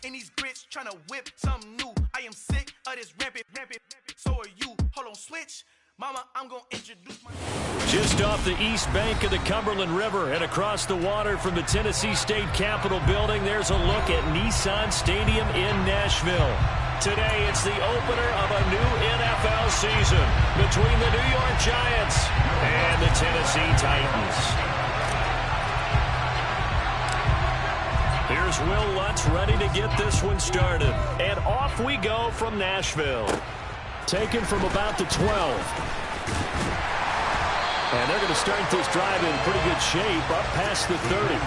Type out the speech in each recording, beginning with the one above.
In these grits, trying to whip something new. I am sick of this rampant. So are you. Hold on, switch. Mama, I'm going to introduce my... Just off the east bank of the Cumberland River and across the water from the Tennessee State Capitol building, there's a look at Nissan Stadium in Nashville. Today, it's the opener of a new NFL season between the New York Giants and the Tennessee Titans. Here's Will Lutz ready to get this one started. And off we go from Nashville. Taken from about the 12. And they're going to start this drive in pretty good shape up past the 30.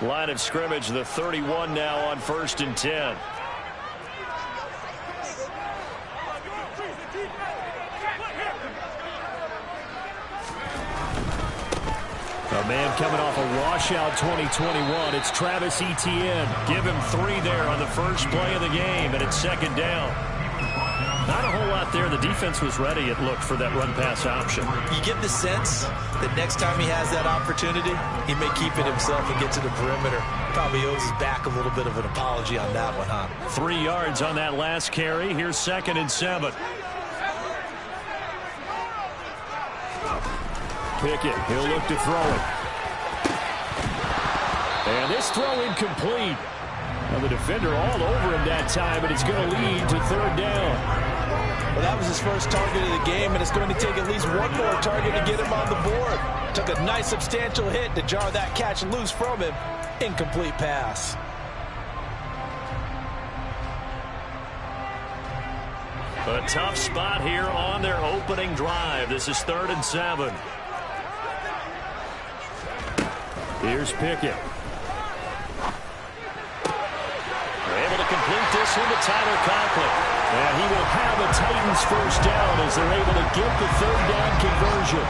Line of scrimmage, the 31 now on 1st and 10. A man coming off a washout 2021. It's Travis Etienne. Give him 3 there on the first play of the game, and it's 2nd down. Not a whole lot there. The defense was ready, it looked, for that run-pass option. You get the sense that next time he has that opportunity, he may keep it himself and get to the perimeter. Probably owes his back a little bit of an apology on that one, huh? 3 yards on that last carry. Here's 2nd and 7. Pickett, he'll look to throw it. And this throw incomplete. Well, the defender all over him that time, but it's going to lead to 3rd down. Well, that was his first target of the game, and it's going to take at least one more target to get him on the board. Took a nice substantial hit to jar that catch loose from him. Incomplete pass. A tough spot here on their opening drive. This is 3rd and 7. Here's Pickett. They're able to complete this into Tyler Conklin. And he will have a Titans first down as they're able to get the 3rd down conversion.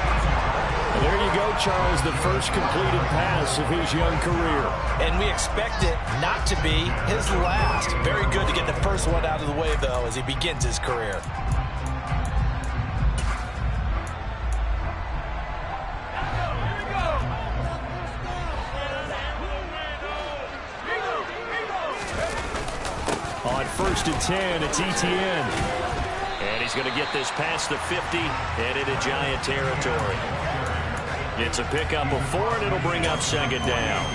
And there you go, Charles, the first completed pass of his young career. And we expect it not to be his last. Very good to get the first one out of the way, though, as he begins his career. On 1st and 10, it's Etienne. And he's going to get this past the 50 and into Giant territory. It's a pickup of 4, and it'll bring up 2nd down.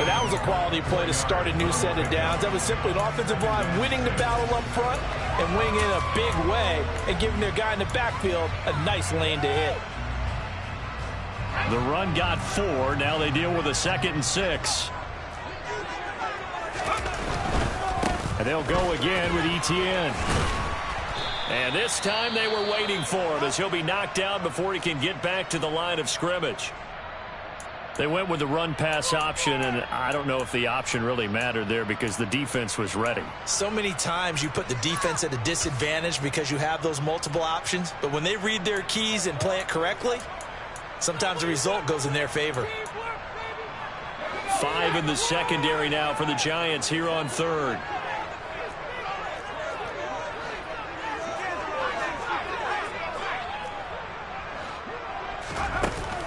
And that was a quality play to start a new set of downs. That was simply an offensive line winning the battle up front and winning in a big way and giving their guy in the backfield a nice lane to hit. The run got 4. Now they deal with a 2nd and 6. And they'll go again with Etienne. And this time they were waiting for him as he'll be knocked down before he can get back to the line of scrimmage. They went with the run-pass option, and I don't know if the option really mattered there because the defense was ready. So many times you put the defense at a disadvantage because you have those multiple options, but when they read their keys and play it correctly, sometimes the result goes in their favor. 5 in the secondary now for the Giants here on 3rd.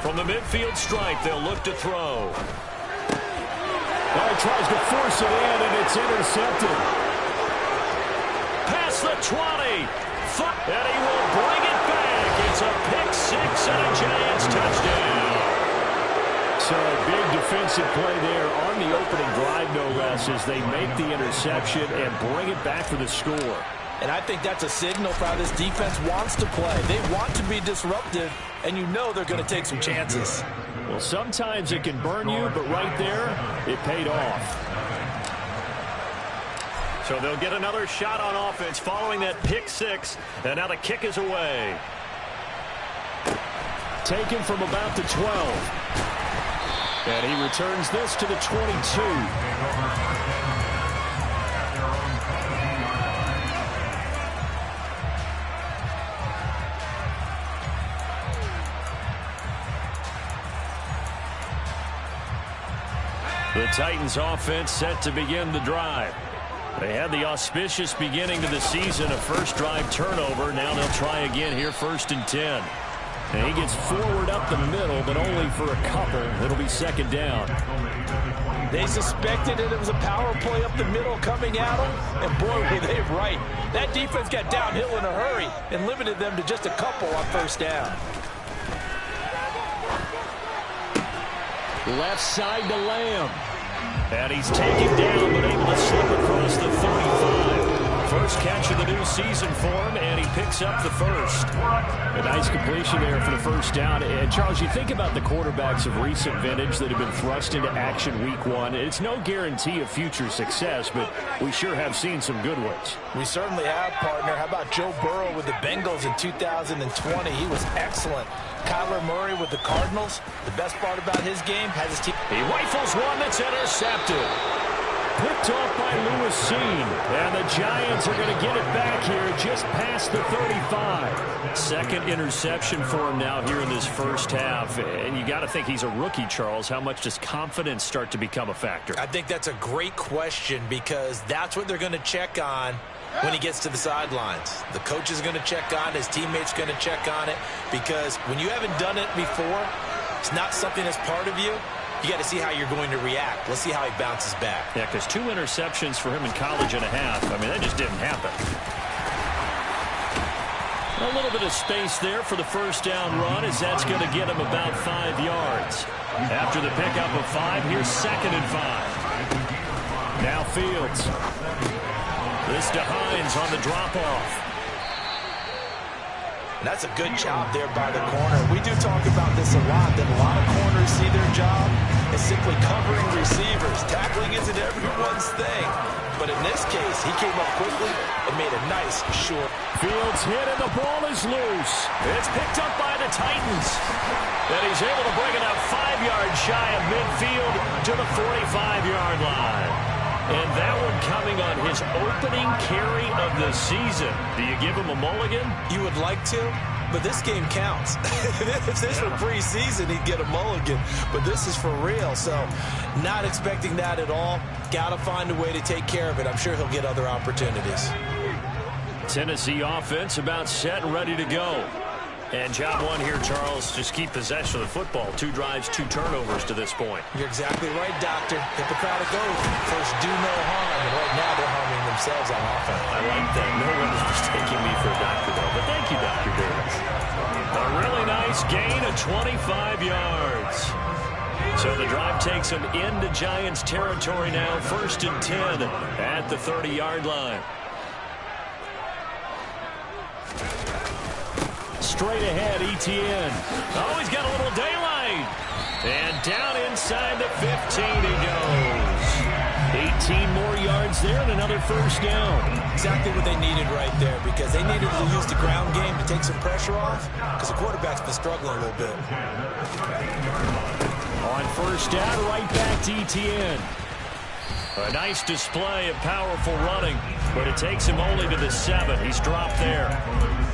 From the midfield stripe, they'll look to throw. Well, he tries to force it in, and it's intercepted. Past the 20. And he will bring it back. It's a pick 6 and a Giants touchdown. So a big defensive play there on the opening drive, no less, as they make the interception and bring it back for the score. And I think that's a signal for how this defense wants to play. They want to be disruptive, and you know they're going to take some chances. Well, sometimes it can burn you, but right there, it paid off. So they'll get another shot on offense following that pick 6, and now the kick is away. Taken from about the 12. And he returns this to the 22. Titans offense set to begin the drive. They had the auspicious beginning to the season, a first drive turnover. Now they'll try again here, 1st and 10. And he gets forward up the middle, but only for a couple. It'll be 2nd down. They suspected it was a power play up the middle coming at them, and boy, were they right. That defense got downhill in a hurry and limited them to just a couple on 1st down. Left side to Lamb. And he's taken down, but able to slip across the 35. First catch of the new season for him, and he picks up the first. A nice completion there for the 1st down. And, Charles, you think about the quarterbacks of recent vintage that have been thrust into action week 1. It's no guarantee of future success, but we sure have seen some good ones. We certainly have, partner. How about Joe Burrow with the Bengals in 2020? He was excellent. Kyler Murray with the Cardinals. The best part about his game has his team. He rifles one that's intercepted. Picked off by Lewis Cine. And the Giants are going to get it back here just past the 35. Second interception for him now here in this first half. And you got to think he's a rookie, Charles. How much does confidence start to become a factor? I think that's a great question because that's what they're going to check on when he gets to the sidelines. The coach is going to check on it. His teammate's going to check on it because when you haven't done it before, it's not something that's part of you. You got to see how you're going to react. Let's see how he bounces back. Yeah, because 2 interceptions for him in college and a half. I mean, that just didn't happen. A little bit of space there for the 1st down run as that's going to get him about 5 yards. After the pickup of 5, here's 2nd and 5. Now Fields. This to Hines on the drop-off. And that's a good job there by the corner. We do talk about this a lot, that a lot of corners see their job as simply covering receivers. Tackling isn't everyone's thing. But in this case, he came up quickly and made a nice short. Fields hit and the ball is loose. It's picked up by the Titans. And he's able to bring it up 5 yards shy of midfield to the 45-yard line. And that one coming on his opening carry of the season. Do you give him a mulligan? You would like to, but this game counts. If this were preseason, he'd get a mulligan. But this is for real, so not expecting that at all. Got to find a way to take care of it. I'm sure he'll get other opportunities. Tennessee offense about set and ready to go. And job 1 here, Charles, just keep possession of the football. 2 drives, 2 turnovers to this point. You're exactly right, Doctor. Hippocratic oath. First, do no harm. And right now, they're harming themselves on offense. I like that. No one is mistaking me for a doctor, though. But thank you, Dr. Davis. A really nice gain of 25 yards. So the drive takes them into Giants territory now. 1st and 10 at the 30-yard line. Straight ahead, Etienne. Oh, he's got a little daylight. And down inside the 15 he goes. 18 more yards there and another 1st down. Exactly what they needed right there because they needed to use the ground game to take some pressure off because the quarterback's been struggling a little bit. On 1st down, right back to Etienne. A nice display of powerful running, but it takes him only to the 7. He's dropped there.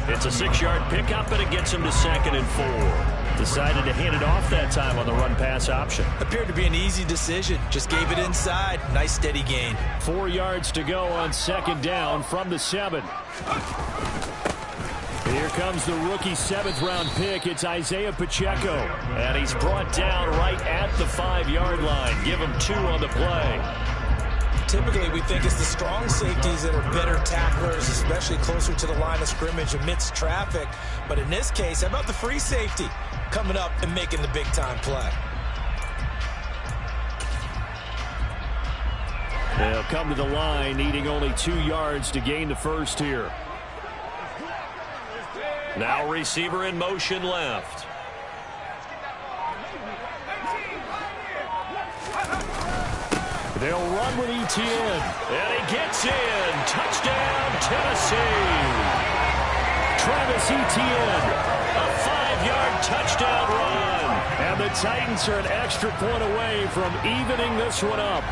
It's a 6-yard pickup, and it gets him to 2nd and 4. Decided to hand it off that time on the run-pass option. Appeared to be an easy decision. Just gave it inside. Nice steady gain. 4 yards to go on 2nd down from the 7. Here comes the rookie 7th-round pick. It's Isaiah Pacheco. And he's brought down right at the 5-yard line. Give him 2 on the play. Typically, we think it's the strong safeties that are better tacklers, especially closer to the line of scrimmage amidst traffic. But in this case, how about the free safety coming up and making the big-time play? They'll come to the line, needing only 2 yards to gain the first here. Now receiver in motion left. They'll run with Etienne. And he gets in. Touchdown, Tennessee. Travis Etienne. A 5-yard touchdown run. And the Titans are an extra point away from evening this one up.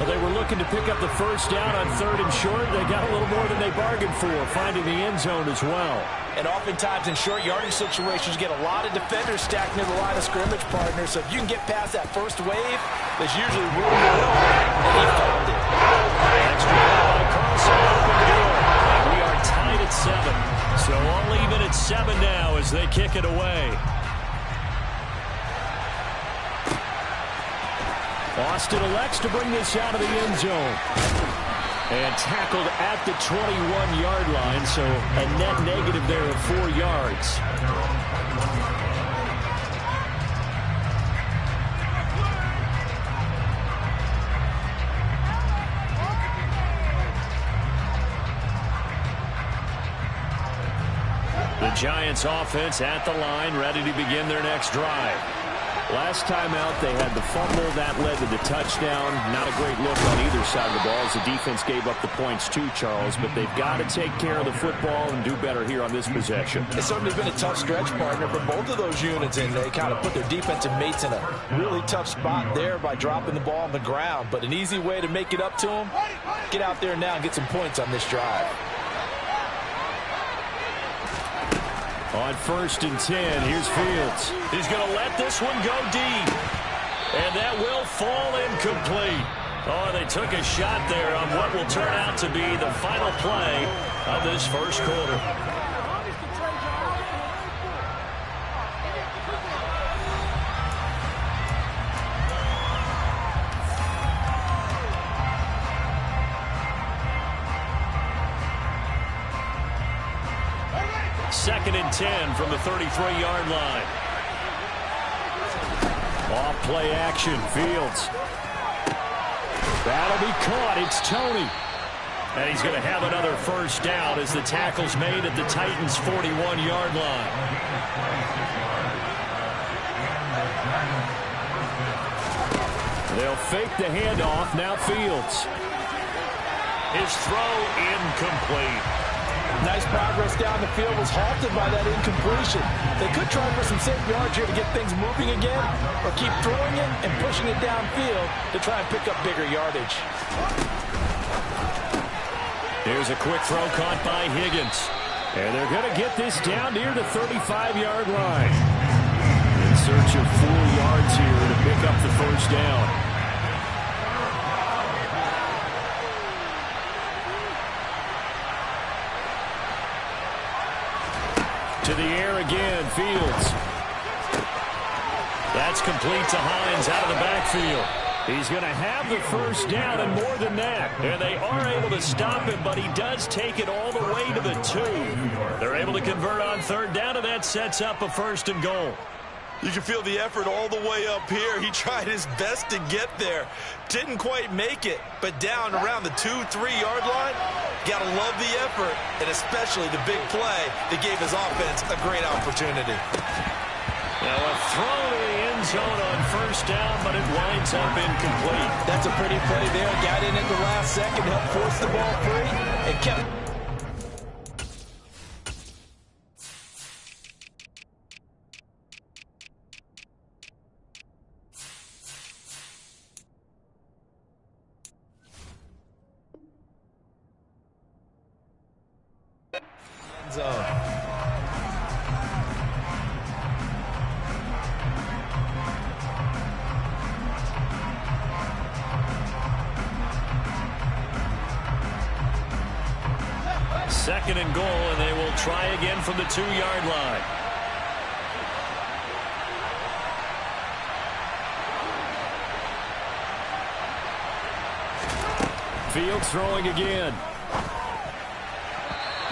Well, they were looking to pick up the first down on 3rd and short. They got a little more than they bargained for, finding the end zone as well. And oftentimes in short yardage situations, you get a lot of defenders stacked near the line of scrimmage, partner. So if you can get past that first wave, there's usually room to go. And he found it. Extra ball by Carlson, open field. And we are tied at 7. So all even at 7 now as they kick it away. Austin elects to bring this out of the end zone. And tackled at the 21-yard line, so a net negative there of 4 yards. The Giants offense at the line, ready to begin their next drive. Last time out, they had the fumble. That led to the touchdown. Not a great look on either side of the ball as the defense gave up the points too, Charles. But they've got to take care of the football and do better here on this possession. It's certainly been a tough stretch, partner, for both of those units, and they kind of put their defensive mates in a really tough spot there by dropping the ball on the ground. But an easy way to make it up to them, get out there now and get some points on this drive. On 1st and 10, here's Fields. He's going to let this one go deep. And that will fall incomplete. Oh, they took a shot there on what will turn out to be the final play of this first quarter. Second and 10 from the 33-yard line. Off play action, Fields. That'll be caught. It's Toney. And he's going to have another first down as the tackle's made at the Titans' 41-yard line. They'll fake the handoff. Now Fields. His throw incomplete. Nice progress down the field, was halted by that incompletion. They could try for some safe yards here to get things moving again, or keep throwing it and pushing it downfield to try and pick up bigger yardage. Here's a quick throw caught by Higgins. And they're going to get this down near the 35-yard line. In search of 4 yards here to pick up the first down. To the air again, Fields. That's complete to Hines out of the backfield. He's going to have the first down and more than that. And they are able to stop him, but he does take it all the way to the 2. They're able to convert on 3rd down, and that sets up a 1st and goal. You can feel the effort all the way up here. He tried his best to get there. Didn't quite make it, but down around the 2-3-yard line, gotta love the effort, and especially the big play that gave his offense a great opportunity. Now a throw to the end zone on 1st down, but it winds up incomplete. That's a pretty play there. Got in at the last second, helped force the ball free, and kept... zone. Second and goal, and they will try again from the 2-yard line. Fields throwing again.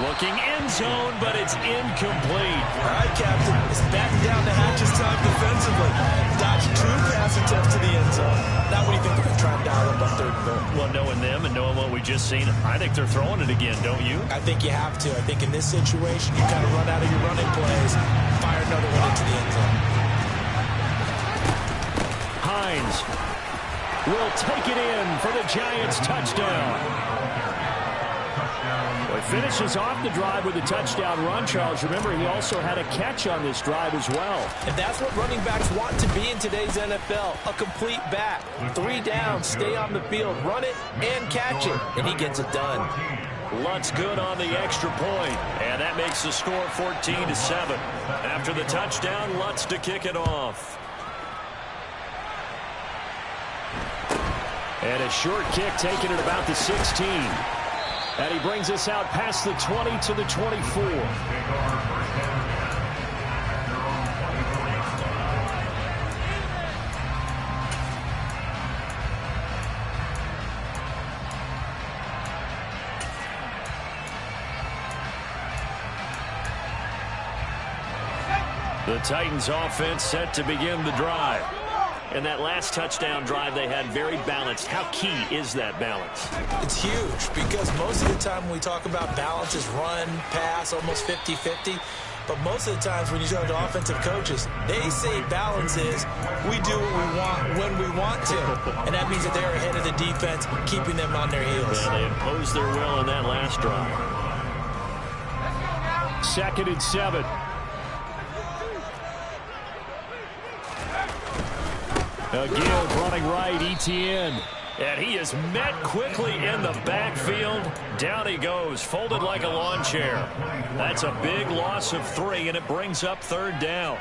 Looking end zone, but it's incomplete. All right, Captain. It's batten down the hatches time defensively. Dodged 2 pass attempts to the end zone. Now what do you think they're going to try and dial up on 3rd and goal? Well, knowing them and knowing what we just seen, I think they're throwing it again, don't you? I think you have to. I think in this situation, you kind of run out of your running plays, fire another one into the end zone. Hines will take it in for the Giants touchdown. Boy, finishes off the drive with a touchdown run, Charles. Remember, he also had a catch on this drive as well. And that's what running backs want to be in today's NFL, a complete back. 3 downs, stay on the field, run it, and catch it. And he gets it done. Lutz good on the extra point, and that makes the score 14-7. After the touchdown, Lutz to kick it off. And a short kick taken at about the 16. And he brings us out past the 20 to the 24. The Titans offense set to begin the drive. And that last touchdown drive they had very balanced. How key is that balance? It's huge because most of the time when we talk about balance is run, pass, almost 50-50. But most of the times when you talk to offensive coaches, they say balance is we do what we want when we want to. And that means that they're ahead of the defense, keeping them on their heels. Yeah, they imposed their will on that last drive. 2nd and 7. Again, running right, Etienne. And he is met quickly in the backfield. Down he goes, folded like a lawn chair. That's a big loss of 3, and it brings up 3rd down.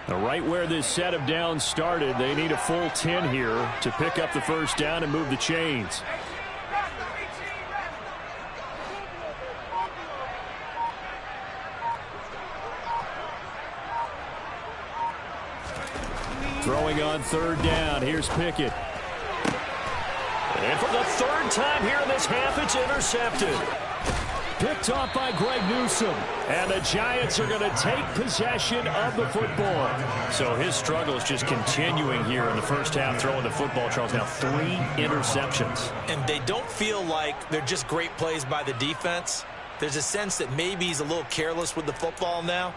Right where this set of downs started, they need a full 10 here to pick up the 1st down and move the chains. Throwing on 3rd down. Here's Pickett. And for the 3rd time here in this half, it's intercepted. Picked off by Greg Newsome. And the Giants are going to take possession of the football. So his struggle is just continuing here in the first half, throwing the football, Charles. Now 3 interceptions. And they don't feel like they're just great plays by the defense. There's a sense that maybe he's a little careless with the football now.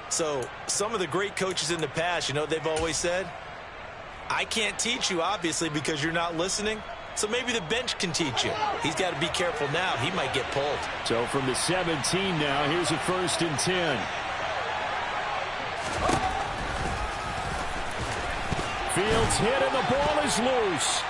So some of the great coaches in the past, you know, they've always said, I can't teach you, obviously, because you're not listening. So maybe the bench can teach you. He's got to be careful now. He might get pulled. So from the 17 now, here's a 1st and 10. Fields hit and the ball is loose.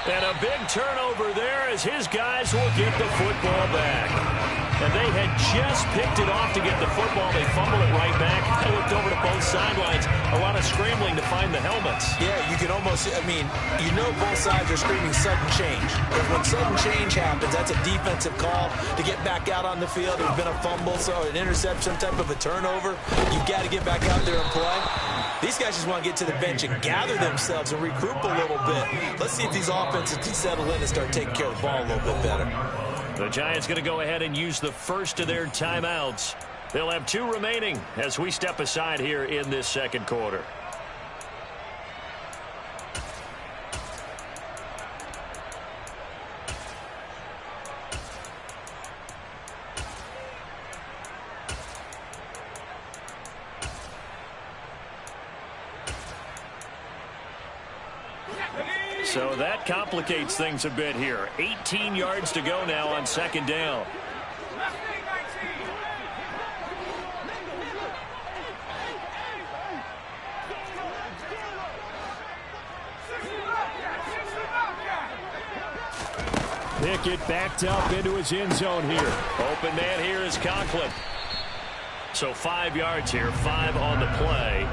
And a big turnover there as his guys will get the football back. And they had just picked it off to get the football. They fumbled it right back. I looked over to both sidelines. A lot of scrambling to find the helmets. Yeah, you can almost, I mean, you know both sides are screaming sudden change. Because when sudden change happens, that's a defensive call to get back out on the field. There's been a fumble, so an interception, some type of a turnover. You've got to get back out there and play. These guys just want to get to the bench and gather themselves and regroup a little bit. Let's see if these offenses can settle in and start taking care of the ball a little bit better. The Giants going to go ahead and use the first of their timeouts. They'll have 2 remaining as we step aside here in this 2nd quarter. So that complicates things a bit here. 18 yards to go now on 2nd down. Pickett backed up into his end zone here. Open man here is Conklin. So 5 yards here, 5 on the play.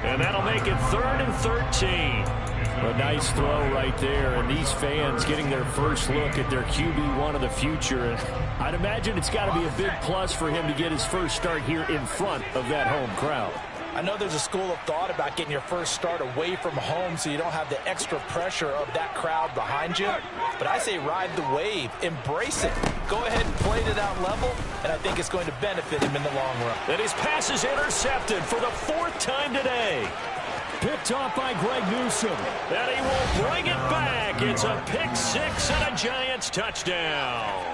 And that'll make it 3rd and 13. A nice throw right there, and these fans getting their first look at their QB1 of the future. And I'd imagine it's got to be a big plus for him to get his first start here in front of that home crowd. I know there's a school of thought about getting your first start away from home so you don't have the extra pressure of that crowd behind you. But I say ride the wave. Embrace it. Go ahead and play to that level, and I think it's going to benefit him in the long run. And his pass is intercepted for the 4th time today. Picked off by Greg Newsome. And he will bring it back. It's a pick 6 and a Giants touchdown.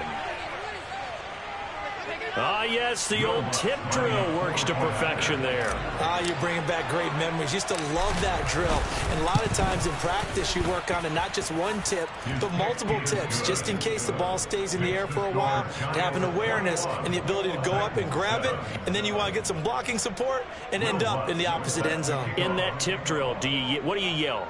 Yes, the old tip drill works to perfection there. You're bringing back great memories. Used to love that drill. And a lot of times in practice, you work on it, not just one tip, but multiple tips, just in case the ball stays in the air for a while, to have an awareness and the ability to go up and grab it, and then you want to get some blocking support and end up in the opposite end zone. In that tip drill, what do you yell?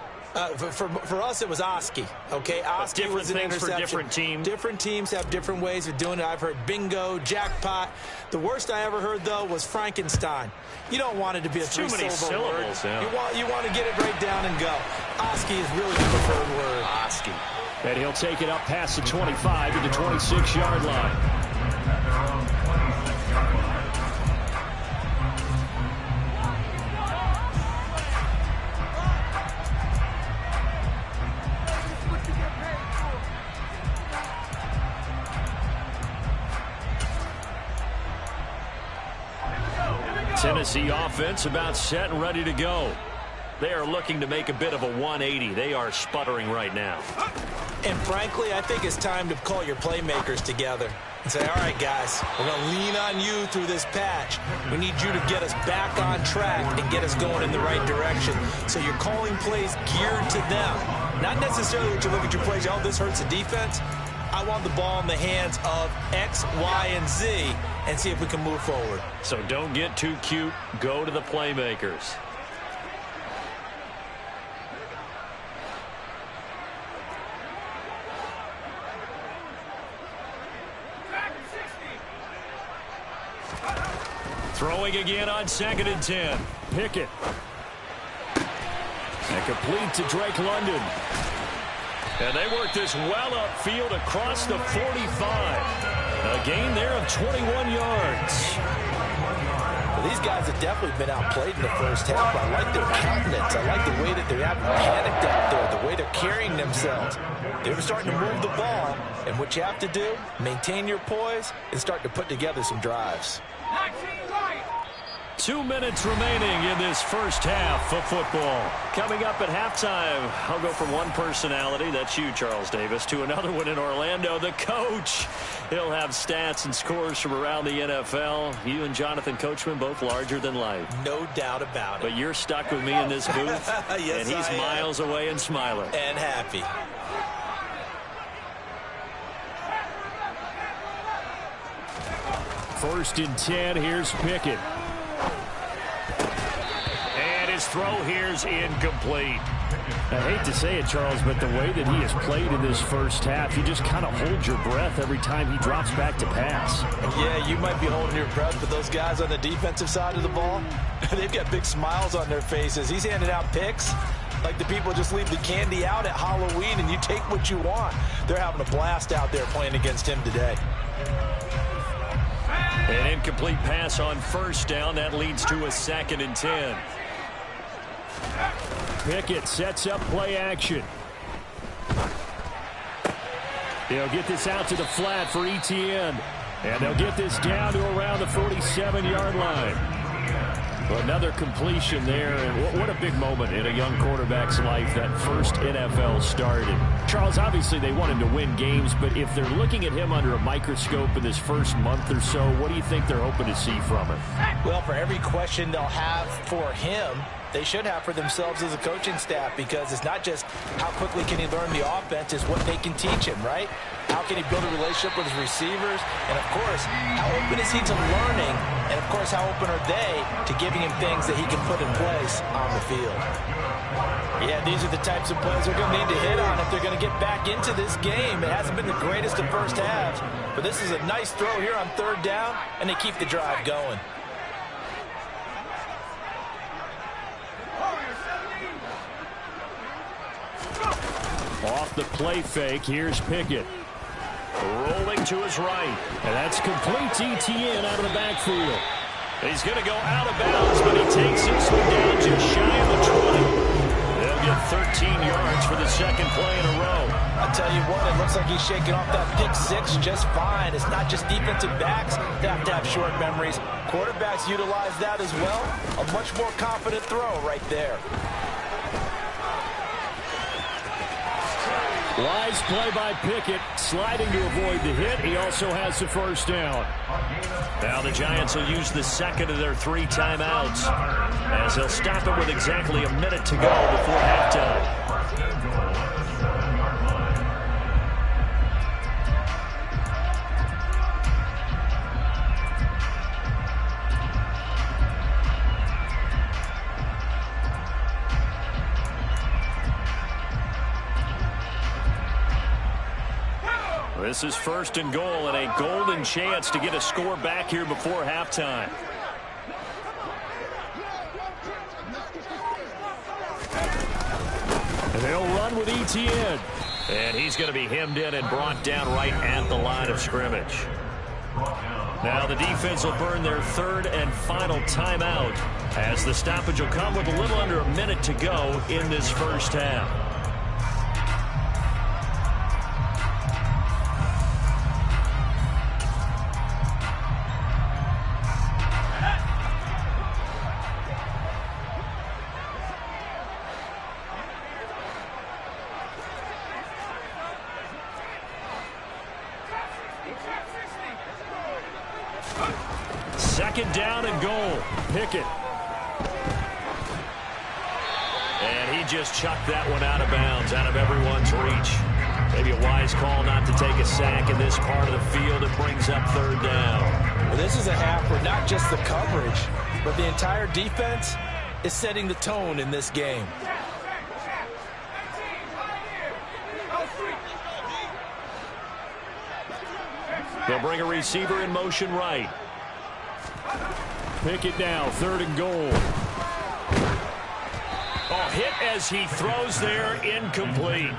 For us, it was Oski. Okay, Oski was an interception. For different teams. Different teams have different ways of doing it. I've heard bingo, jackpot. The worst I ever heard, though, was Frankenstein. You don't want it to be a three-syllable word. Yeah. You want to get it right down and go. Oski is really the preferred word. Oski. And he'll take it up past the 25 to the 26-yard line. Tennessee offense about set and ready to go. They are looking to make a bit of a 180. They are sputtering right now. And frankly, I think it's time to call your playmakers together and say, all right, guys, we're going to lean on you through this patch. We need you to get us back on track and get us going in the right direction. So you're calling plays geared to them. Not necessarily that you look at your plays, oh, this hurts the defense. I want the ball in the hands of X, Y, and Z and see if we can move forward. So don't get too cute. Go to the playmakers. Throwing again on 2nd and 10. Pickett. And complete to Drake London. And they work this well upfield across the 45. A gain there of 21 yards. Well, these guys have definitely been outplayed in the first half. I like their countenance. I like the way that they're having panicked out there, the way they're carrying themselves. They're starting to move the ball. And what you have to do, maintain your poise and start to put together some drives. 2 minutes remaining in this first half of football. Coming up at halftime, I'll go from one personality, that's you, Charles Davis, to another one in Orlando, the coach. He'll have stats and scores from around the NFL. You and Jonathan Coachman, both larger than life. No doubt about it. But you're stuck with me in this booth, yes, and he's miles away and smiling. And happy. First and 10, here's Pickett. His throw here's incomplete. I hate to say it, Charles, but the way that he has played in this first half, you just kind of hold your breath every time he drops back to pass. Yeah, you might be holding your breath, but those guys on the defensive side of the ball, they've got big smiles on their faces. He's handing out picks like the people just leave the candy out at Halloween and you take what you want. They're having a blast out there playing against him today. An incomplete pass on first down. That leads to a 2nd and 10. Pickett sets up play action. He'll get this out to the flat for Etienne. And they'll get this down to around the 47-yard line. Another completion there. And what a big moment in a young quarterback's life, that first NFL started. Charles, obviously they want him to win games, but if they're looking at him under a microscope in this first month or so, what do you think they're hoping to see from him? Well, for every question they'll have for him, they should have for themselves as a coaching staff, because it's not just how quickly can he learn the offense, it's what they can teach him, right? How can he build a relationship with his receivers? And, of course, how open is he to learning? And, of course, how open are they to giving him things that he can put in place on the field? Yeah, these are the types of plays they're going to need to hit on if they're going to get back into this game. It hasn't been the greatest of first halves, but this is a nice throw here on 3rd down, and they keep the drive going. Off the play fake, here's Pickett. Rolling to his right. And that's complete to Etienne out of the backfield. He's going to go out of bounds, but he takes this one down just shy of the 20. They'll get 13 yards for the second play in a row. I tell you what, it looks like he's shaking off that pick six just fine. It's not just defensive backs that have to have short memories. Quarterbacks utilize that as well. A much more confident throw right there. Wise play by Pickett, sliding to avoid the hit. He also has the first down. Now the Giants will use the second of their 3 timeouts, as they'll stop it with exactly a minute to go before halftime. This is 1st and goal, and a golden chance to get a score back here before halftime. And they'll run with Etienne. And he's going to be hemmed in and brought down right at the line of scrimmage. Now the defense will burn their 3rd and final timeout, as the stoppage will come with a little under a minute to go in this first half. Second down and goal. Pickett. And he just chucked that one out of bounds, out of everyone's reach. Maybe a wise call not to take a sack in this part of the field. It brings up 3rd down. Well, this is a half where not just the coverage, but the entire defense is setting the tone in this game. They'll bring a receiver in motion right. Pickett now, 3rd and goal. Oh, hit as he throws there, incomplete.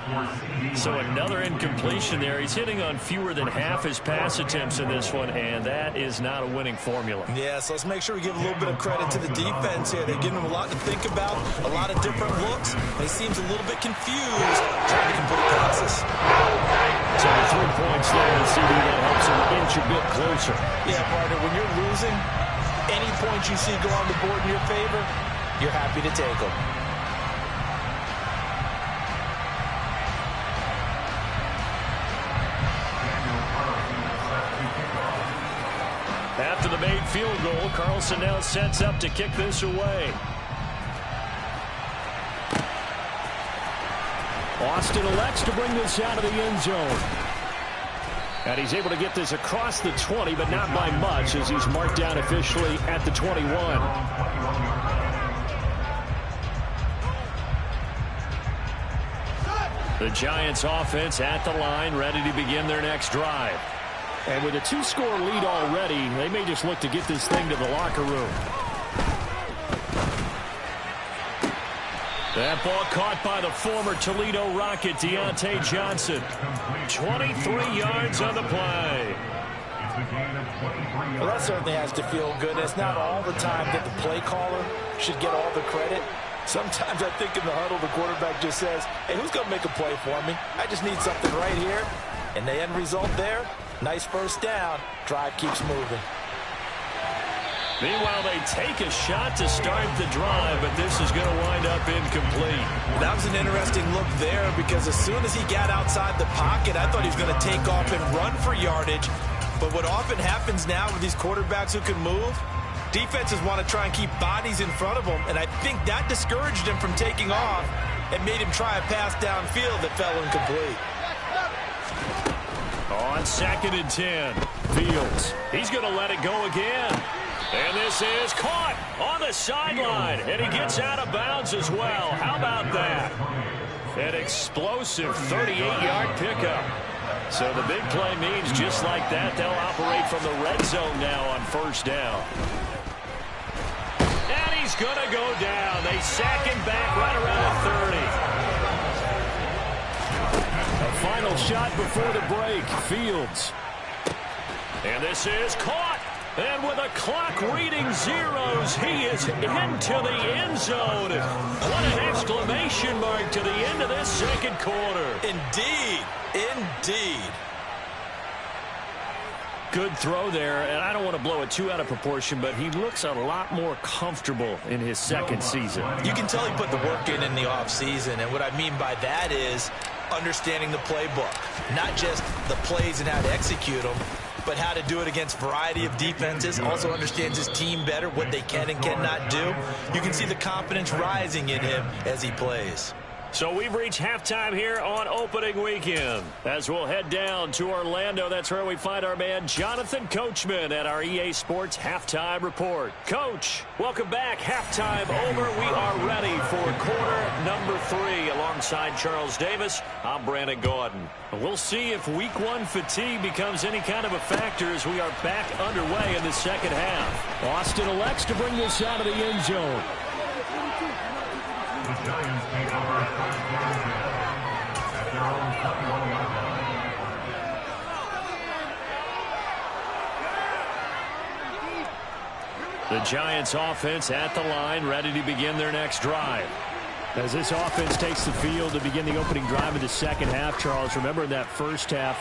So another incompletion there. He's hitting on fewer than half his pass attempts in this one, and that is not a winning formula. Yeah, so let's make sure we give a little bit of credit to the defense here. They're giving him a lot to think about, a lot of different looks, and he seems a little bit confused trying to complete passes. So the 3 points there to CD, that helps him inch a bit closer. Yeah, partner, when you're losing, any points you see go on the board in your favor, you're happy to take them. After the made field goal, Carlson now sets up to kick this away. Austin elects to bring this out of the end zone. And he's able to get this across the 20, but not by much, as he's marked down officially at the 21. The Giants offense at the line, ready to begin their next drive. And with a 2-score lead already, they may just look to get this thing to the locker room. That ball caught by the former Toledo Rocket, Deontay Johnson. 23 yards on the play. Well, that certainly has to feel good. It's not all the time that the play caller should get all the credit. Sometimes I think in the huddle, the quarterback just says, hey, who's going to make a play for me? I just need something right here. And the end result there, nice first down. Drive keeps moving. Meanwhile, they take a shot to start the drive, but this is going to wind up incomplete. That was an interesting look there, because as soon as he got outside the pocket, I thought he was going to take off and run for yardage. But what often happens now with these quarterbacks who can move, defenses want to try and keep bodies in front of them, and I think that discouraged him from taking off and made him try a pass downfield that fell incomplete. On 2nd and 10, Fields. He's going to let it go again. And this is caught on the sideline, and he gets out of bounds as well. How about that? An explosive 38-yard pickup. So the big play means just like that, they'll operate from the red zone now on 1st down. And he's going to go down. They sack him back right around the 30. A final shot before the break, Fields. And this is caught. And with a clock reading zeros, he is into the end zone. What an exclamation mark to the end of this 2nd quarter. Indeed. Indeed. Good throw there, and I don't want to blow it too out of proportion, but he looks a lot more comfortable in his 2nd season. You can tell he put the work in the offseason, and what I mean by that is understanding the playbook. Not just the plays and how to execute them, but how to do it against a variety of defenses. Also understands his team better, what they can and cannot do. You can see the confidence rising in him as he plays. So we've reached halftime here on opening weekend. As we'll head down to Orlando, that's where we find our man Jonathan Coachman at our EA Sports Halftime Report. Coach, welcome back. Halftime over. We are ready for quarter number 3. Alongside Charles Davis, I'm Brandon Gaudin. We'll see if week 1 fatigue becomes any kind of a factor as we are back underway in the second half. Austin elects to bring this out of the end zone. The Giants take over first down at their own 21-yard line. The Giants offense at the line, ready to begin their next drive. As this offense takes the field to begin the opening drive of the second half, Charles, remember in that first half,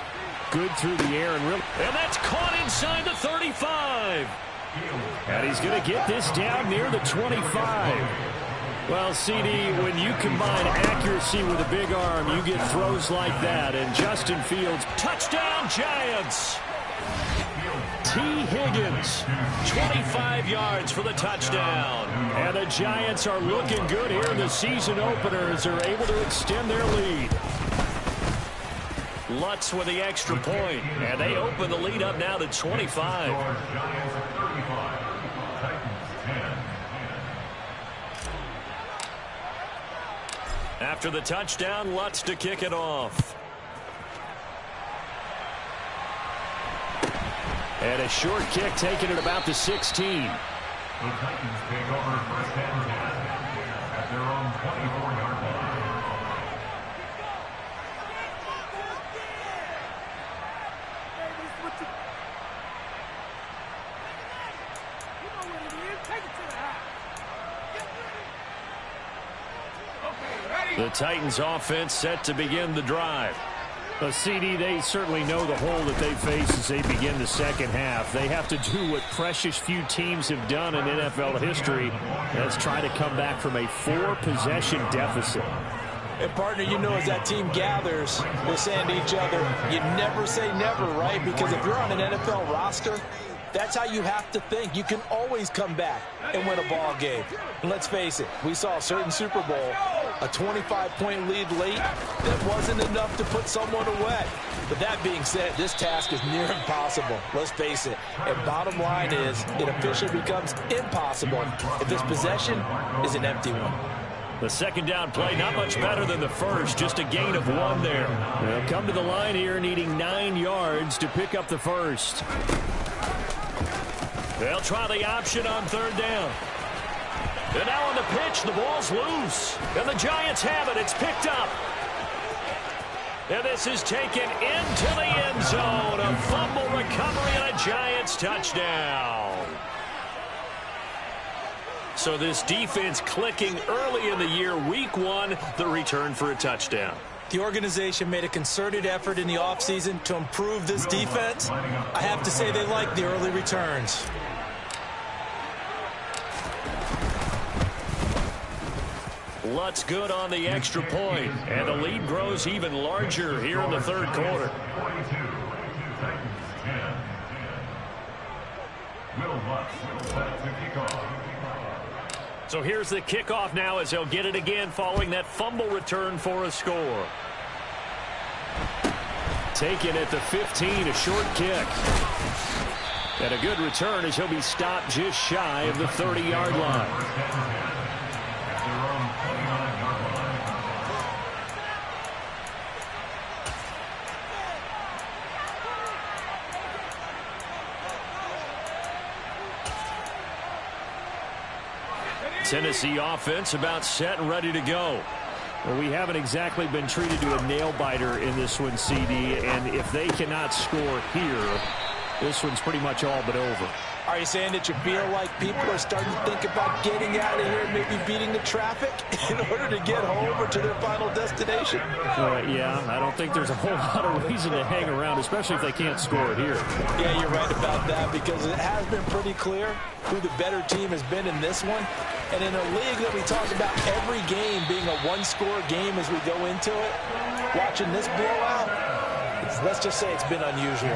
good through the air and that's caught inside the 35. And he's going to get this down near the 25. Well, CD, when you combine accuracy with a big arm, you get throws like that. And Justin Fields, touchdown Giants! T. Higgins, 25 yards for the touchdown. And the Giants are looking good here in the season opener as they're able to extend their lead. Lutz with the extra point, and they open the lead up now to 25. Giants 35, Titans 10. After the touchdown, Lutz to kick it off. And a short kick taken at about the 16. The Titans take over first and 10 at their own 24-yard line. The Titans offense set to begin the drive. Well, CD, they certainly know the hole that they face as they begin the second half. They have to do what precious few teams have done in NFL history. That's try to come back from a 4-possession deficit. And, partner, you know as that team gathers, they're saying to each other, you never say never, right? Because if you're on an NFL roster, that's how you have to think. You can always come back and win a ball game. And let's face it, we saw a certain Super Bowl, a 25-point lead late that wasn't enough to put someone away. But that being said, this task is near impossible. Let's face it. And bottom line is, it officially becomes impossible if this possession is an empty one. The second down play, not much better than the first, just a gain of 1 there. They'll come to the line here needing 9 yards to pick up the first. They'll try the option on third down. And now on the pitch, the ball's loose. And the Giants have it. It's picked up. And this is taken into the end zone. A fumble recovery and a Giants touchdown. So this defense clicking early in the year, week 1, the return for a touchdown. The organization made a concerted effort in the offseason to improve this defense. I have to say they like the early returns. Lutz good on the extra point, and the lead grows even larger here in the third quarter. 42, Titans 10. Will Lutz set to kick off. So here's the kickoff now as they'll get it again following that fumble return for a score. Taken at the 15, a short kick. And a good return as he'll be stopped just shy of the 30-yard line. Tennessee offense about set and ready to go. Well, we haven't exactly been treated to a nail-biter in this one, CD, and if they cannot score here, this one's pretty much all but over. Are you saying that you feel like people are starting to think about getting out of here, maybe beating the traffic in order to get home or to their final destination? Yeah, I don't think there's a whole lot of reason to hang around, especially if they can't score here. Yeah, you're right about that because it has been pretty clear who the better team has been in this one. And in a league that we talk about every game being a one-score game as we go into it, watching this blowout, let's just say it's been unusual.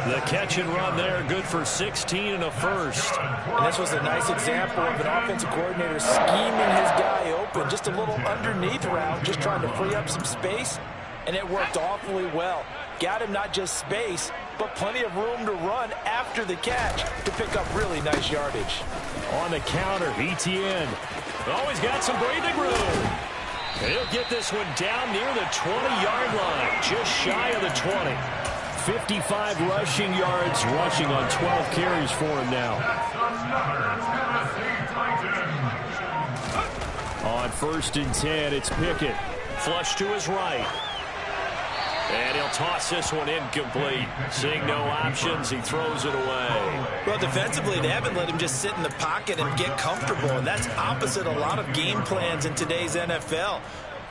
The catch and run there, good for 16 and a first. And this was a nice example of an offensive coordinator scheming his guy open. Just a little underneath route, just trying to free up some space, and it worked awfully well. Got him not just space, but plenty of room to run after the catch to pick up really nice yardage. On the counter, Etienne. Always got some breathing room. And he'll get this one down near the 20-yard line, just shy of the 20. 55 rushing yards, rushing on 12 carries for him now. On 1st and 10, it's Pickett. Flush to his right. And he'll toss this one incomplete. Seeing no options, he throws it away. Well, defensively, they haven't let him just sit in the pocket and get comfortable, and that's opposite a lot of game plans in today's NFL.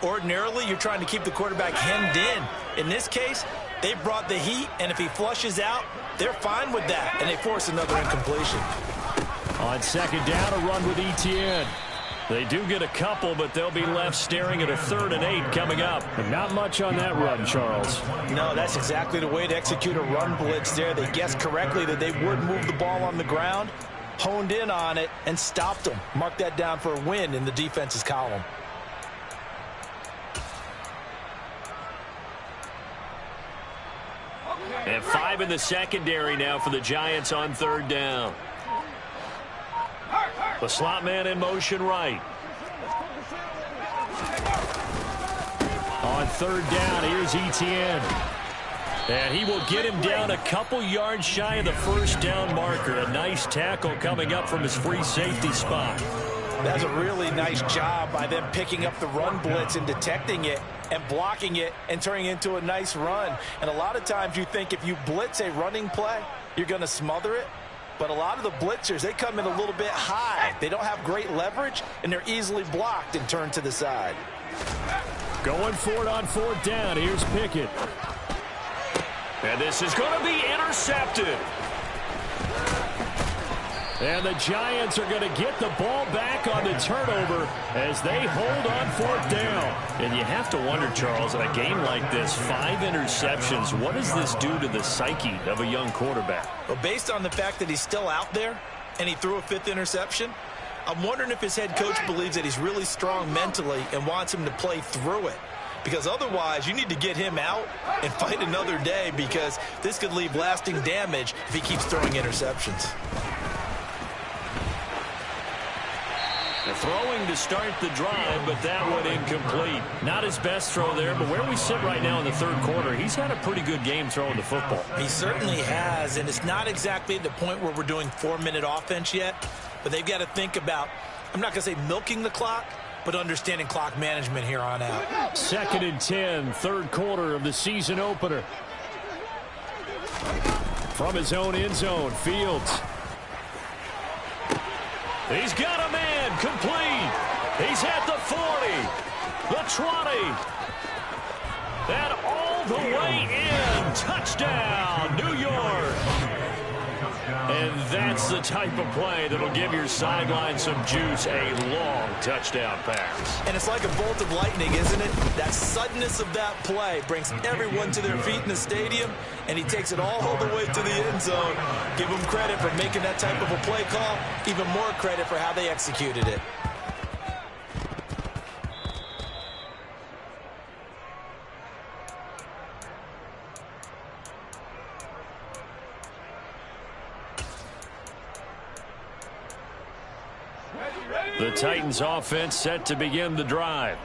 Ordinarily, you're trying to keep the quarterback hemmed in. In this case, they brought the heat, and if he flushes out, they're fine with that, and they force another incompletion. On 2nd down, a run with Etienne. They do get a couple, but they'll be left staring at a 3rd and 8 coming up. And not much on that run, Charles. No, that's exactly the way to execute a run blitz there. They guessed correctly that they would move the ball on the ground, honed in on it, and stopped them. Mark that down for a win in the defense's column. And 5 in the secondary now for the Giants on 3rd down. The slot man in motion right. On 3rd down, here's Etienne. And he will get him down a couple yards shy of the 1st down marker. A nice tackle coming up from his free safety spot. That's a really nice job by them picking up the run blitz and detecting it and blocking it and turning it into a nice run. And a lot of times you think if you blitz a running play, you're going to smother it. But a lot of the blitzers, they come in a little bit high. They don't have great leverage, and they're easily blocked and turned to the side. Going for it on 4th down. Here's Pickett. And this is going to be intercepted. And the Giants are going to get the ball back on the turnover as they hold on 4th down. And you have to wonder, Charles, in a game like this, 5 interceptions, what does this do to the psyche of a young quarterback? Well, based on the fact that he's still out there and he threw a 5th interception, I'm wondering if his head coach believes that he's really strong mentally and wants him to play through it. Because otherwise, you need to get him out and fight another day, because this could leave lasting damage if he keeps throwing interceptions. Throwing to start the drive, but that one incomplete. Not his best throw there, but where we sit right now in the 3rd quarter, he's had a pretty good game throwing the football. He certainly has, and it's not exactly the point where we're doing 4-minute offense yet, but they've got to think about, I'm not going to say milking the clock, but understanding clock management here on out. 2nd and 10, 3rd quarter of the season opener. From his own end zone, Fields. He's got a man, complete. He's at the 40, the 20, and all the way in. Touchdown, New York. And that's the type of play that'll give your sideline some juice, a long touchdown pass. And it's like a bolt of lightning, isn't it? That suddenness of that play brings everyone to their feet in the stadium, and he takes it all the way to the end zone. Give him credit for making that type of a play call, even more credit for how they executed it. The Titans offense set to begin the drive.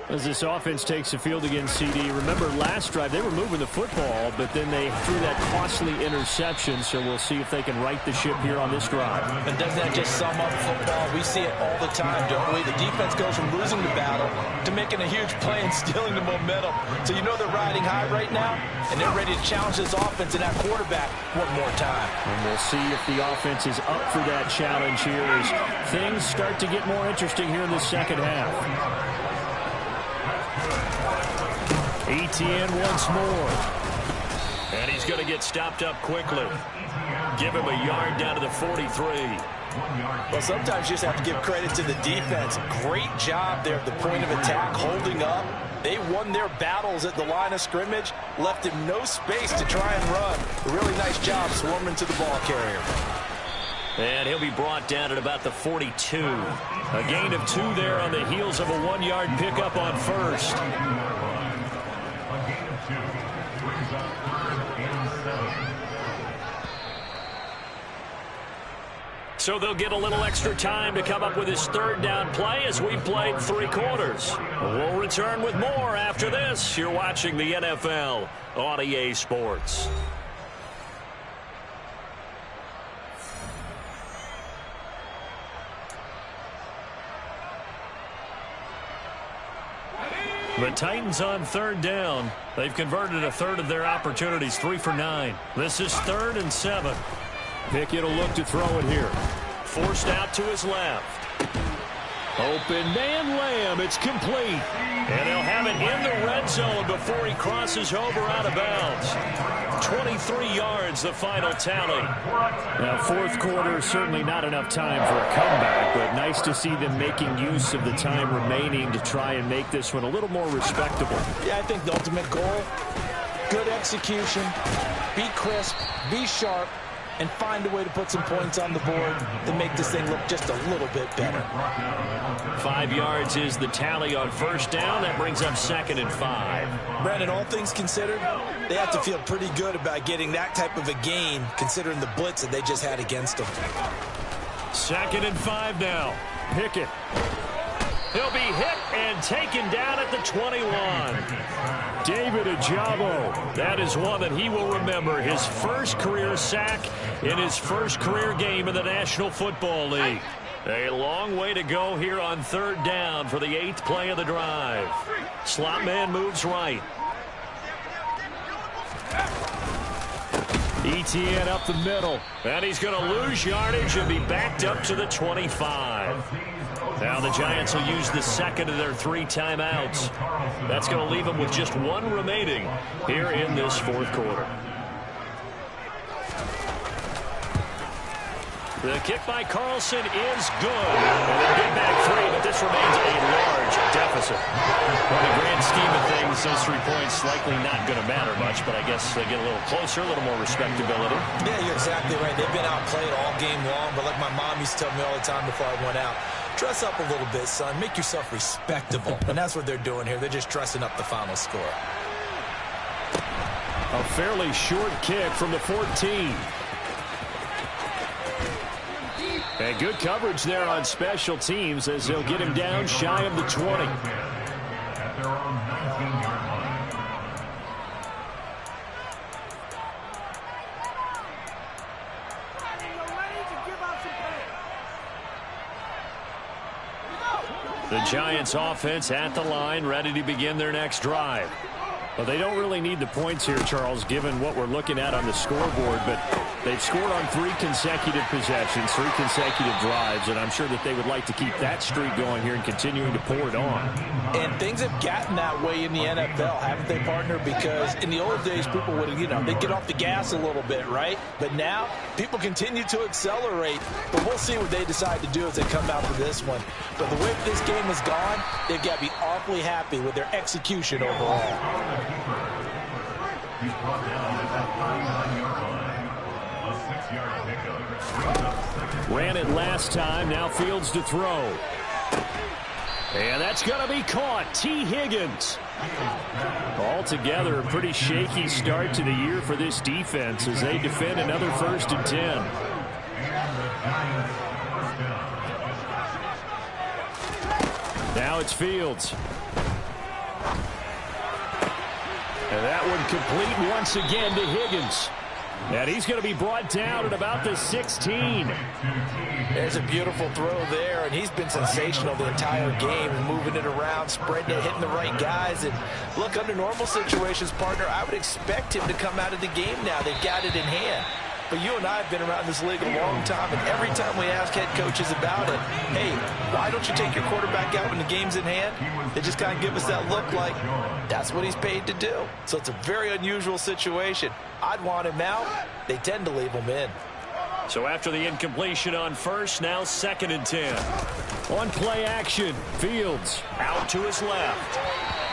As this offense takes the field against CD, remember last drive they were moving the football, but then they threw that costly interception, so we'll see if they can right the ship here on this drive. And doesn't that just sum up football? We see it all the time, don't we? The defense goes from losing the battle to making a huge play and stealing the momentum. So you know they're riding high right now, and they're ready to challenge this offense and that quarterback one more time. And we'll see if the offense is up for that challenge here as things start to get more interesting here in the 2nd half. Etienne once more. And he's going to get stopped up quickly. Give him a yard down to the 43. Well, sometimes you just have to give credit to the defense. Great job there at the point of attack, holding up They won their battles at the line of scrimmage, left him no space to try and run. A really nice job swarming to the ball carrier. And he'll be brought down at about the 42. A gain of 2 there on the heels of a 1-yard pickup on first. A gain of 2 brings up 3rd and 7. So they'll get a little extra time to come up with his 3rd down play as we played 3 quarters. We'll return with more after this. You're watching the NFL on EA Sports. The Titans on 3rd down. They've converted a third of their opportunities, 3 for 9. This is 3rd and 7. Pickett will look to throw it here. Forced out to his left. Open man Lamb. It's complete. And he'll have it in the red zone before he crosses over out of bounds. 23 yards, the final tally. Now, 4th quarter, certainly not enough time for a comeback, but nice to see them making use of the time remaining to try and make this one a little more respectable. Yeah, I think the ultimate goal, good execution, be crisp, be sharp, and find a way to put some points on the board to make this thing look just a little bit better. 5 yards is the tally on 1st down. That brings up 2nd and 5. Brandon, all things considered, they have to feel pretty good about getting that type of a gain considering the blitz that they just had against them. 2nd and 5 now. Pickett. He'll be hit and taken down at the 21. David Ojabo. That is one that he will remember. His first career sack in his first career game in the National Football League. A long way to go here on 3rd down for the 8th play of the drive. Slot man moves right. ETN up the middle. And he's going to lose yardage and be backed up to the 25. Now the Giants will use the 2nd of their 3 timeouts. That's going to leave them with just 1 remaining here in this 4th quarter. The kick by Carlson is good. And they get back 3, but this remains a large deficit. In the grand scheme of things, those 3 points likely not going to matter much, but I guess they get a little closer, a little more respectability. Yeah, you're exactly right. They've been outplayed all game long, but like my mom used to tell me all the time before I went out, dress up a little bit, son. Make yourself respectable. And that's what they're doing here. They're just dressing up the final score. A fairly short kick from the 14. And good coverage there on special teams as they'll get him down shy of the 20. At their own 19-yard line. The Giants offense at the line, ready to begin their next drive. Well, they don't really need the points here, Charles, given what we're looking at on the scoreboard, but they've scored on 3 consecutive possessions, 3 consecutive drives, and I'm sure that they would like to keep that streak going here and continuing to pour it on. And things have gotten that way in the NFL, haven't they, partner? Because in the old days, people would, they'd get off the gas a little bit, right? But now, people continue to accelerate, but we'll see what they decide to do as they come out for this one. But the way this game has gone, they've got to be awfully happy with their execution overall. He's brought down at that 39-yard line. A 6-yard pickup. Ran it last time. Now Fields to throw. And that's going to be caught. T. Higgins. Altogether, a pretty shaky start to the year for this defense as they defend another 1st and 10. Now it's Fields. And that one complete once again to Higgins. And he's going to be brought down at about the 16. There's a beautiful throw there, and he's been sensational the entire game, moving it around, spreading it, hitting the right guys. And look, under normal situations, partner, I would expect him to come out of the game now. They've got it in hand. But you and I have been around this league a long time, and every time we ask head coaches about it, hey, why don't you take your quarterback out when the game's in hand? They just kind of give us that look like that's what he's paid to do. So it's a very unusual situation. I'd want him out. They tend to leave him in. So after the incompletion on 1st, now 2nd and 10. On play action, Fields out to his left.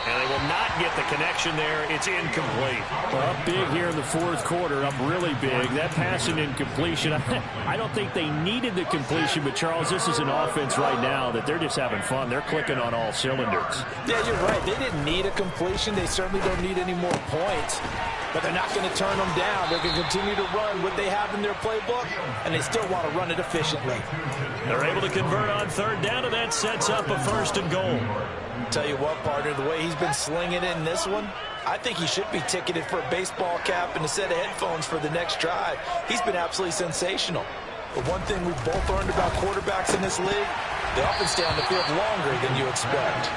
And they will not get the connection there. It's incomplete. Up big here in the fourth quarter, up really big. That pass and incompletion, I don't think they needed the completion, but Charles, this is an offense right now that they're just having fun. They're clicking on all cylinders. Yeah, you're right. They didn't need a completion. They certainly don't need any more points, but they're not going to turn them down. They're going to continue to run what they have in their playbook, and they still want to run it efficiently. They're able to convert on third down, and that sets up a 1st and goal. Tell you what, partner, the way he's been slinging it in this one, I think he should be ticketed for a baseball cap and a set of headphones for the next drive. He's been absolutely sensational. But one thing we've both learned about quarterbacks in this league, they often stay on the field longer than you expect.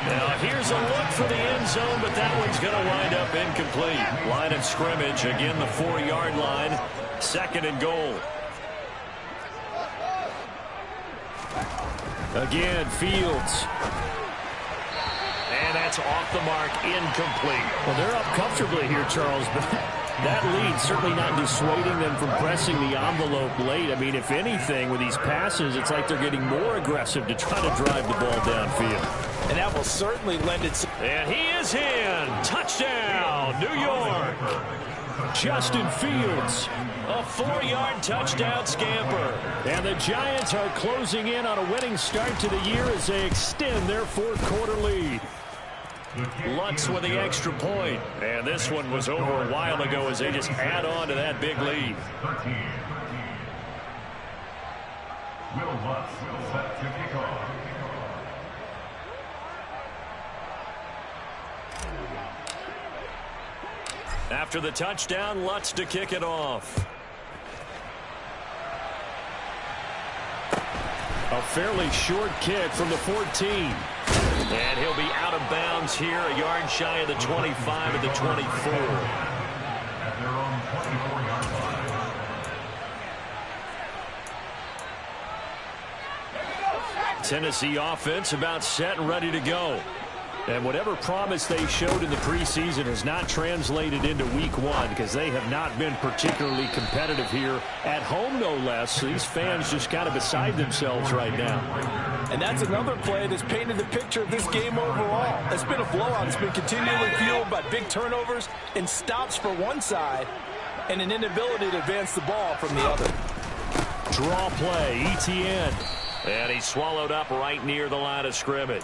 Now here's a look for the end zone, but that one's going to wind up incomplete. Line of scrimmage, again the 4-yard line, 2nd and goal. Again, Fields. And that's off the mark, incomplete. Well, they're up comfortably here, Charles, but that lead certainly not dissuading them from pressing the envelope late. I mean, if anything, with these passes, it's like they're getting more aggressive to try to drive the ball downfield. And that will certainly lend itself. And he is in. Touchdown, New York. Justin Fields. A 4-yard touchdown scamper. And the Giants are closing in on a winning start to the year as they extend their fourth quarter lead. Lutz with the extra point. And this one was over a while ago as they just add on to that big lead. 13. Will Lutz set to kick off. After the touchdown, Lutz to kick it off. A fairly short kick from the 14. And he'll be out of bounds here, a yard shy of the 25 of the 24. At their own 24-yard line. Tennessee offense about set and ready to go. And whatever promise they showed in the preseason has not translated into week one because they have not been particularly competitive here at home, no less. These fans just kind of beside themselves right now. And that's another play that's painted the picture of this game overall. It's been a blowout. It's been continually fueled by big turnovers and stops for one side and an inability to advance the ball from the other. Draw play, ETN. And he swallowed up right near the line of scrimmage.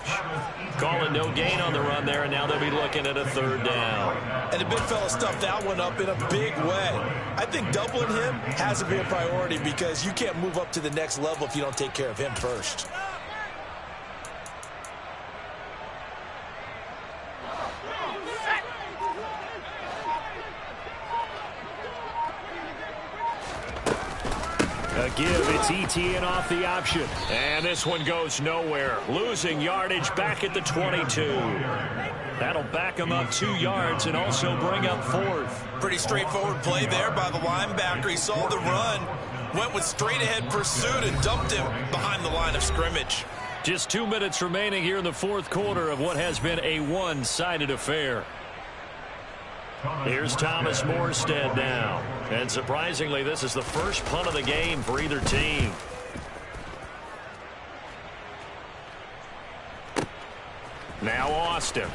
Call it no gain on the run there, and now they'll be looking at a 3rd down. And the big fella stuffed that one up in a big way. I think doubling him has to be a priority because you can't move up to the next level if you don't take care of him first. A give, it's ETN off the option. And this one goes nowhere. Losing yardage back at the 22. That'll back him up 2 yards and also bring up 4th. Pretty straightforward play there by the linebacker. He saw the run, went with straight-ahead pursuit, and dumped him behind the line of scrimmage. Just 2 minutes remaining here in the fourth quarter of what has been a one-sided affair. Here's Thomas Morstead now. And surprisingly, this is the first punt of the game for either team. Now Austin.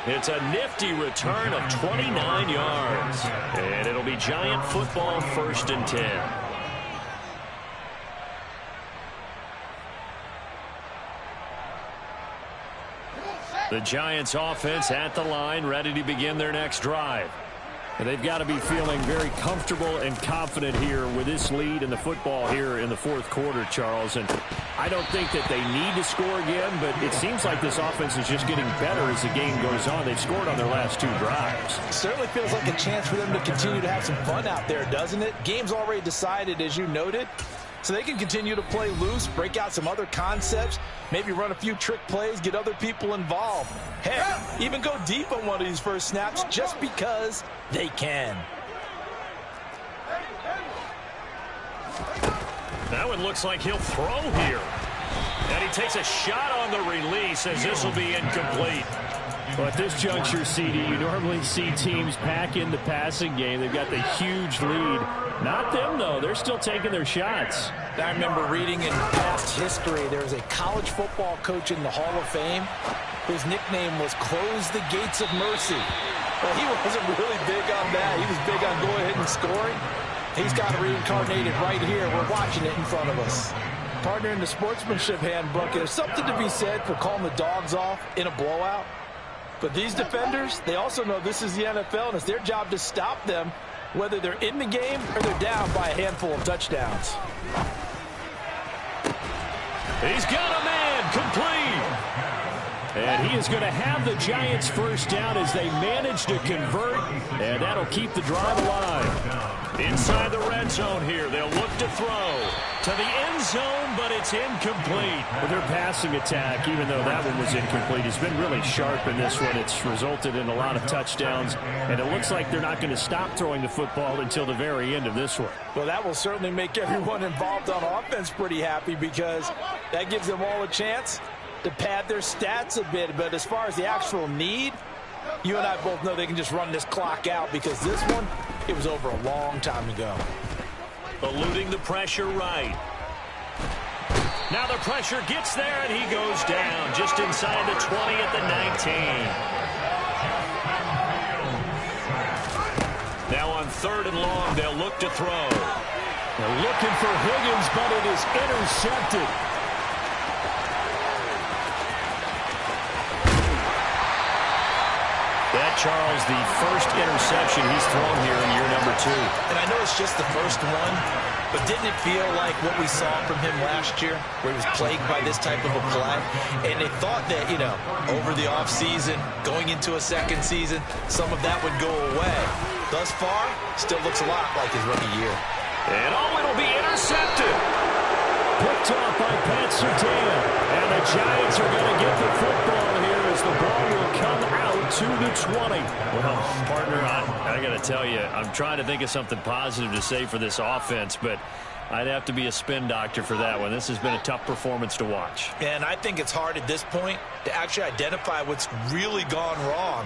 It's a nifty return of 29 yards. And it'll be Giant football, 1st and 10. The Giants offense at the line, ready to begin their next drive. And they've got to be feeling very comfortable and confident here with this lead in the football here in the fourth quarter, Charles. And I don't think that they need to score again, but it seems like this offense is just getting better as the game goes on. They've scored on their last 2 drives. Certainly feels like a chance for them to continue to have some fun out there, doesn't it? Game's already decided, as you noted. So they can continue to play loose, break out some other concepts, maybe run a few trick plays, get other people involved. Heck, even go deep on one of these first snaps just because they can. That one looks like he'll throw here. And he takes a shot on the release as this will be incomplete. Well, at this juncture, CD, you normally see teams pack in the passing game. They've got the huge lead. Not them, though. They're still taking their shots. I remember reading in past history, there was a college football coach in the Hall of Fame whose nickname was Close the Gates of Mercy. Well, he wasn't really big on that. He was big on going ahead and scoring. He's got it reincarnated right here. We're watching it in front of us. Partner, in the sportsmanship handbook, there's something to be said for calling the dogs off in a blowout. But these defenders, they also know this is the NFL, and it's their job to stop them, whether they're in the game or they're down by a handful of touchdowns. He's got a man, complete. And he is going to have the Giants first down as they manage to convert, and that'll keep the drive alive. Inside the red zone here, they'll look to throw to the end zone, but it's incomplete. Well, their passing attack, even though that one was incomplete, has been really sharp in this one. It's resulted in a lot of touchdowns, and it looks like they're not going to stop throwing the football until the very end of this one. Well, that will certainly make everyone involved on offense pretty happy, because that gives them all a chance to pad their stats a bit. But as far as the actual need, you and I both know they can just run this clock out, because this one, it was over a long time ago. Eluding the pressure right. Now the pressure gets there, and he goes down just inside the 20 at the 19. Now on 3rd and long, they'll look to throw. They're looking for Higgins, but it is intercepted. That, Charles, the first interception he's thrown here in year number 2. And I know it's just the first one, but didn't it feel like what we saw from him last year, where he was plagued by this type of a play? And they thought that, over the offseason, going into a second season, some of that would go away. Thus far, still looks a lot like his rookie year. And it'll be intercepted. Picked off by Pat Surtain. And the Giants are going to get the football here as the ball will come out to the 20. Well, partner, I got to tell you, I'm trying to think of something positive to say for this offense, but I'd have to be a spin doctor for that one. This has been a tough performance to watch. And I think it's hard at this point to actually identify what's really gone wrong.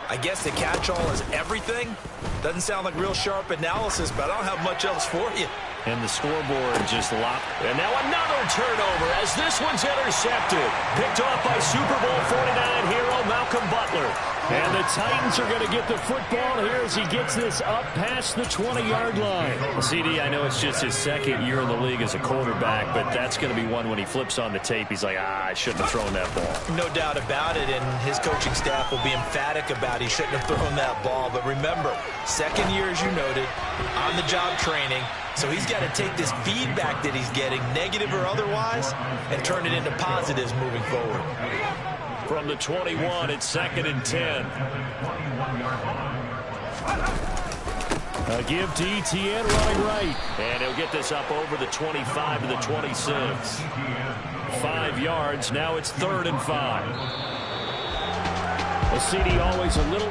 I guess the catch-all is everything. Doesn't sound like real sharp analysis, but I don't have much else for you. And the scoreboard just locked. And now another turnover as this one's intercepted. Picked off by Super Bowl 49 hero Malcolm Butler. And the Titans are going to get the football here as he gets this up past the 20-yard line. Well, CD, I know it's just his second year in the league as a quarterback, but that's going to be one when he flips on the tape. He's like, I shouldn't have thrown that ball. No doubt about it, and his coaching staff will be emphatic about he shouldn't have thrown that ball. But remember, second year, as you noted, on-the-job training. So he's got to take this feedback that he's getting, negative or otherwise, and turn it into positives moving forward. From the 21, it's 2nd and 10. A give to Etienne running right. And he'll get this up over the 25 to the 26. 5 yards. Now it's 3rd and 5. Well, CD always a little